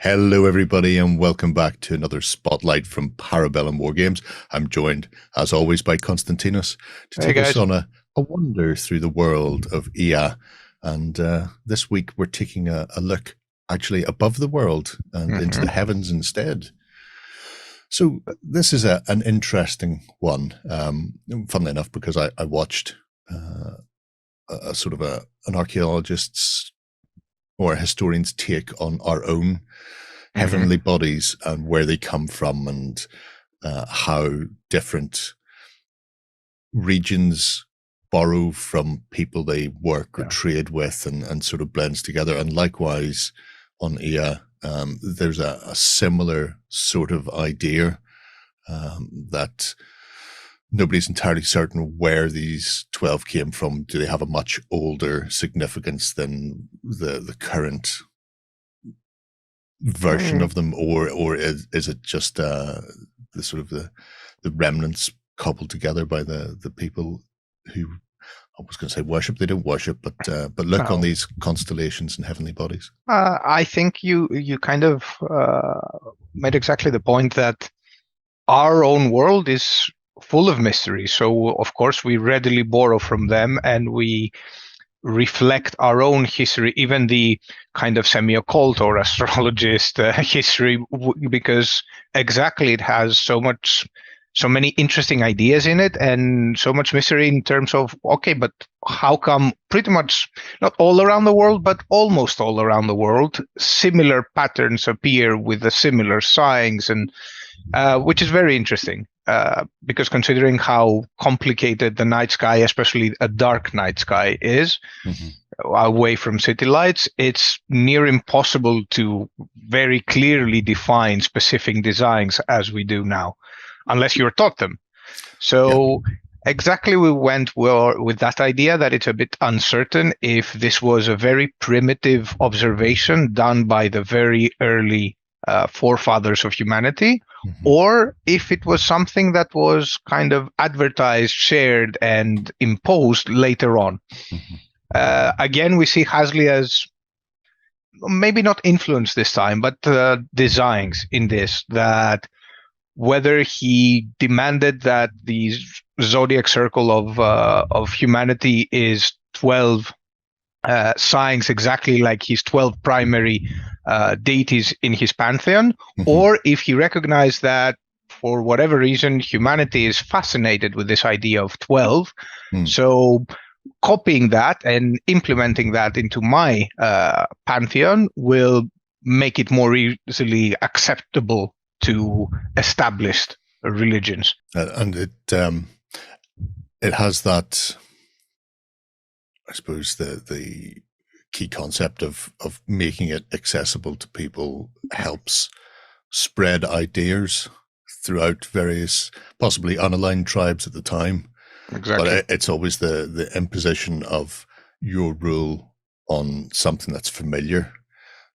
Hello, everybody, and welcome back to another spotlight from Para Bellum Wargames. I'm joined, as always, by Konstantinos to Hey take us guys. on a wander through the world of IA. And this week, we're taking a look actually above the world and into hmm the heavens instead. So this is an interesting one, funnily enough, because I watched a sort of an archaeologist's or a historian's take on our own hmm heavenly bodies and where they come from and how different regions borrow from people they work or Yeah. trade with and sort of blends together. And likewise on IA, there's a similar sort of idea that nobody's entirely certain where these 12 came from. Do they have a much older significance than the current version Mm, of them, or is it just the sort of the remnants cobbled together by the people who, I was going to say worship, they don't worship, but look on no. these constellations and heavenly bodies. I think you kind of made exactly the point that our own world is full of mystery. So of course we readily borrow from them and we reflect our own history, even the kind of semi-occult or astrologist history, because exactly it has so many interesting ideas in it and so much mystery in terms of, okay, but how come pretty much not all around the world, but almost all around the world, similar patterns appear with the similar signs and which is very interesting because considering how complicated the night sky, especially a dark night sky, is Mm-hmm. away from city lights, it's near impossible to very clearly define specific designs as we do now, unless you're taught them. Yeah. So exactly we went with that idea that it's a bit uncertain if this was a very primitive observation done by the very early forefathers of humanity, Mm-hmm. or if it was something that was kind of advertised, shared, and imposed later on. Mm-hmm. Again, we see Hasley as maybe not influenced this time, but designs in this that whether he demanded that the zodiac circle of humanity is 12 signs exactly like his 12 primary deities in his pantheon, Mm-hmm. or if he recognized that for whatever reason humanity is fascinated with this idea of 12, Mm. so copying that and implementing that into my pantheon will make it more easily acceptable to established religions. And it has that, I suppose, the key concept of making it accessible to people helps spread ideas throughout various possibly unaligned tribes at the time. But Exactly. it's always the imposition of your rule on something that's familiar.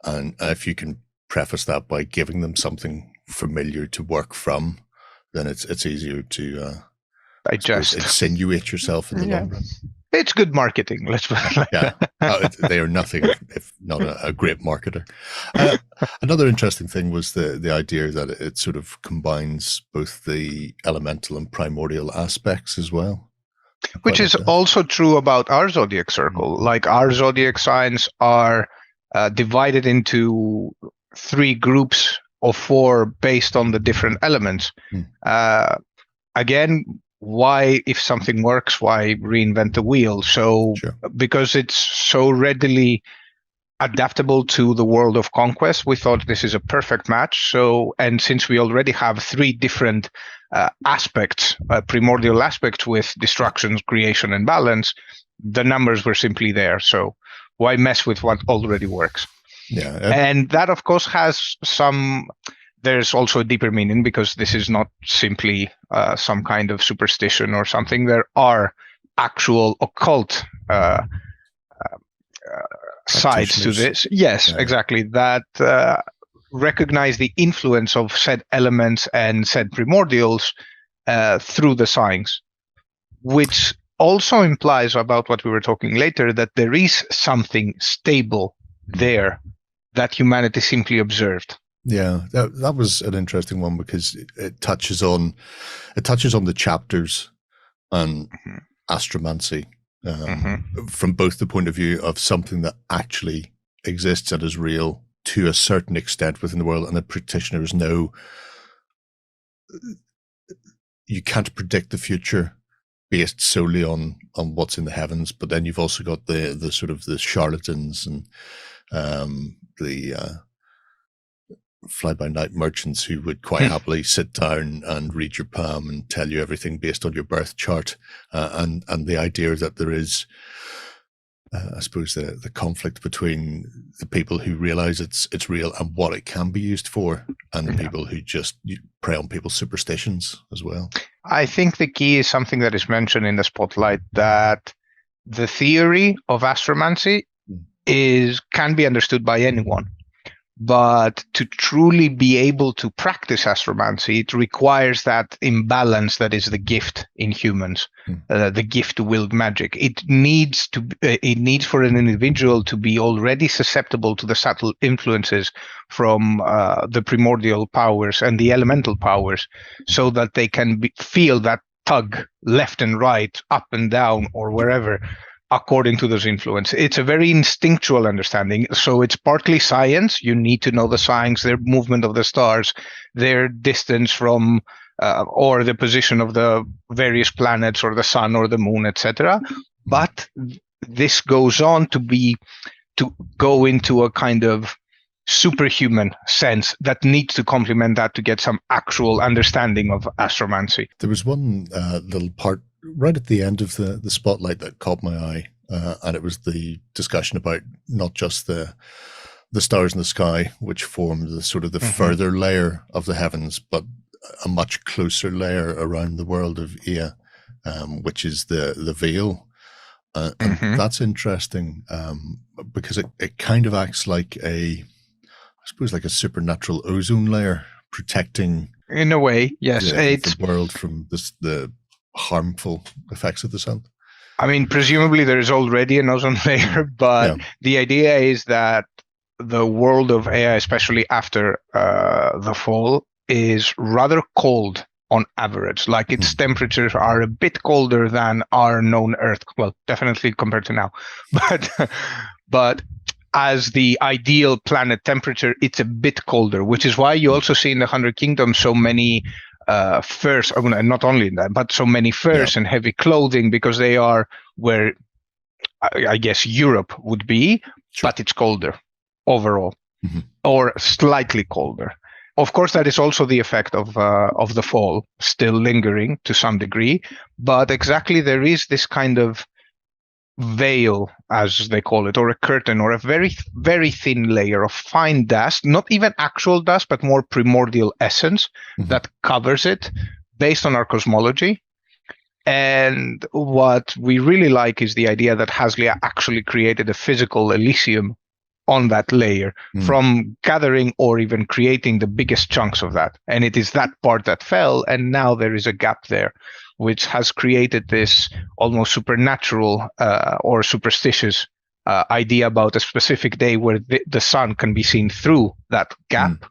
And if you can preface that by giving them something familiar to work from, then it's easier to, I I suppose, just, insinuate yourself in the yeah, long run. it's good marketing. Let's put it like Yeah, that. they are nothing if not a great marketer. Uh, Another interesting thing was the idea that it sort of combines both the elemental and primordial aspects as well. I quite Which like is that. also true about our zodiac circle. Like our zodiac signs are divided into three groups of four based on the different elements. Mm. Uh, Again, why, if something works, why reinvent the wheel? So, Sure. because it's so readily adaptable to the world of Conquest, we thought this is a perfect match. So, and since we already have three different aspects, primordial aspects with destruction, creation, and balance, the numbers were simply there. So, why mess with what already works? Yeah. And that, of course, has some. There's also a deeper meaning because this is not simply some kind of superstition or something. There are actual occult sides to Practitioners. this. Yes, Yeah. exactly. That recognize the influence of said elements and said primordials through the signs, which also implies about what we were talking later that there is something stable there that humanity simply observed. Yeah, that was an interesting one because it touches on the chapters and astromancy from both the point of view of something that actually exists and is real to a certain extent within the world, and the practitioners know you can't predict the future based solely on what's in the heavens. But then you've also got the sort of the charlatans and the fly-by-night merchants who would quite happily sit down and read your palm and tell you everything based on your birth chart, and the idea that there is, I suppose, the conflict between the people who realize it's real and what it can be used for, and the people who just prey on people's superstitions as well. I think the key is something that is mentioned in the spotlight, that the theory of astromancy can be understood by anyone. But to truly be able to practice astromancy, it requires that imbalance that is the gift in humans, the gift to wield magic. It needs for an individual to be already susceptible to the subtle influences from the primordial powers and the elemental powers, so that they can feel that tug left and right, up and down, or wherever, according to those influences. It's a very instinctual understanding. So it's partly science. You need to know the signs, their movement of the stars, their distance from, or the position of the various planets or the sun or the moon, etc. But this goes on to go into a kind of superhuman sense that needs to complement that to get some actual understanding of astromancy. There was one little part right at the end of the spotlight that caught my eye, and it was the discussion about not just the stars in the sky, which form the sort of the further layer of the heavens, but a much closer layer around the world of Ea, which is the veil. And that's interesting, because it kind of acts like I suppose like a supernatural ozone layer protecting, in a way, yes, the world from the harmful effects of the sun. I mean, presumably there is already an ozone layer, but the idea is that the world of AI, especially after the fall, is rather cold on average. Like its temperatures are a bit colder than our known Earth. Well, definitely compared to now, but as the ideal planet temperature, it's a bit colder, which is why you also see in the 100 Kingdoms so many furs, not only in that, but so many furs and heavy clothing, because they are where I guess Europe would be, but it's colder overall, or slightly colder. Of course, that is also the effect of the fall still lingering to some degree, but exactly there is this kind of veil, as they call it, or a curtain, or a very, very thin layer of fine dust, not even actual dust, but more primordial essence that covers it based on our cosmology. And what we really like is the idea that Haslia actually created a physical Elysium on that layer from gathering or even creating the biggest chunks of that. And it is that part that fell, and now there is a gap there, which has created this almost supernatural or superstitious idea about a specific day where the sun can be seen through that gap.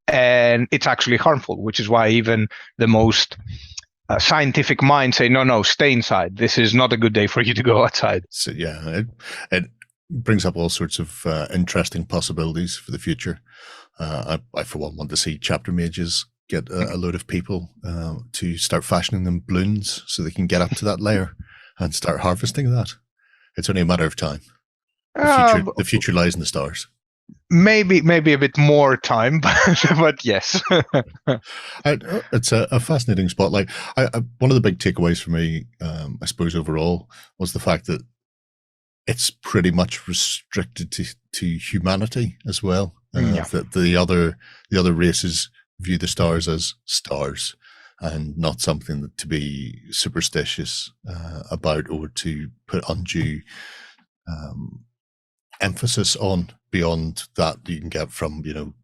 And it's actually harmful, which is why even the most scientific minds say, no, stay inside. This is not a good day for you to go outside. So, yeah, it brings up all sorts of interesting possibilities for the future. I, for one, want to see chapter mages get a load of people to start fashioning them balloons so they can get up to that layer and start harvesting that. It's only a matter of time. The future lies in the stars. Maybe a bit more time, but yes. It's a fascinating spotlight. One of the big takeaways for me, I suppose, overall, was the fact that it's pretty much restricted to humanity as well. That the other races view the stars as stars and not something to be superstitious about or to put undue emphasis on beyond that you can get from,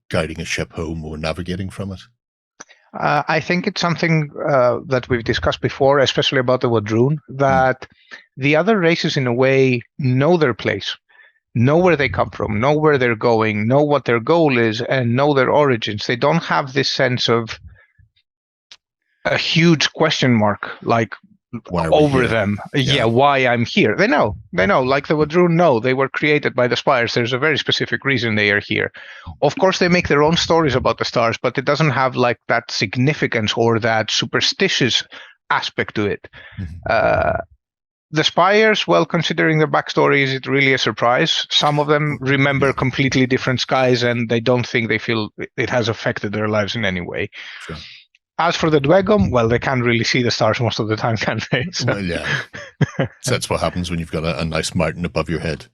guiding a ship home or navigating from it. I think it's something that we've discussed before, especially about the Wadroon, that the other races in a way know their place, know where they come from, know where they're going, know what their goal is, and know their origins. They don't have this sense of a huge question mark like over them. Yeah, why I'm here. They know, like the Wadrun know they were created by the spires. There's a very specific reason they are here. Of course, they make their own stories about the stars, but it doesn't have like that significance or that superstitious aspect to it. The spires, well, considering their backstory, is it really a surprise? Some of them remember completely different skies, and they don't think they feel it has affected their lives in any way. Sure. As for the Dwegum, well, they can't really see the stars most of the time, can they? So. Well, yeah. So that's what happens when you've got a nice mountain above your head.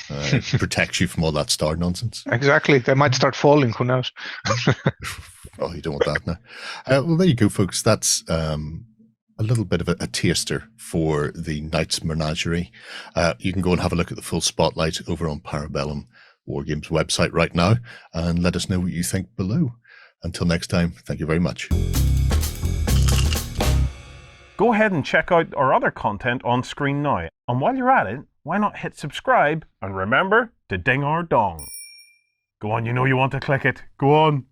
It protects you from all that star nonsense. Exactly. They might start falling. Who knows? Oh, you don't want that now. Well, there you go, folks. That's a little bit of a taster for the Knight's Menagerie. You can go and have a look at the full spotlight over on Para Bellum Wargames website right now and let us know what you think below. Until next time, thank you very much. Go ahead and check out our other content on screen now. And while you're at it, why not hit subscribe and remember to ding our dong. Go on, you know you want to click it. Go on.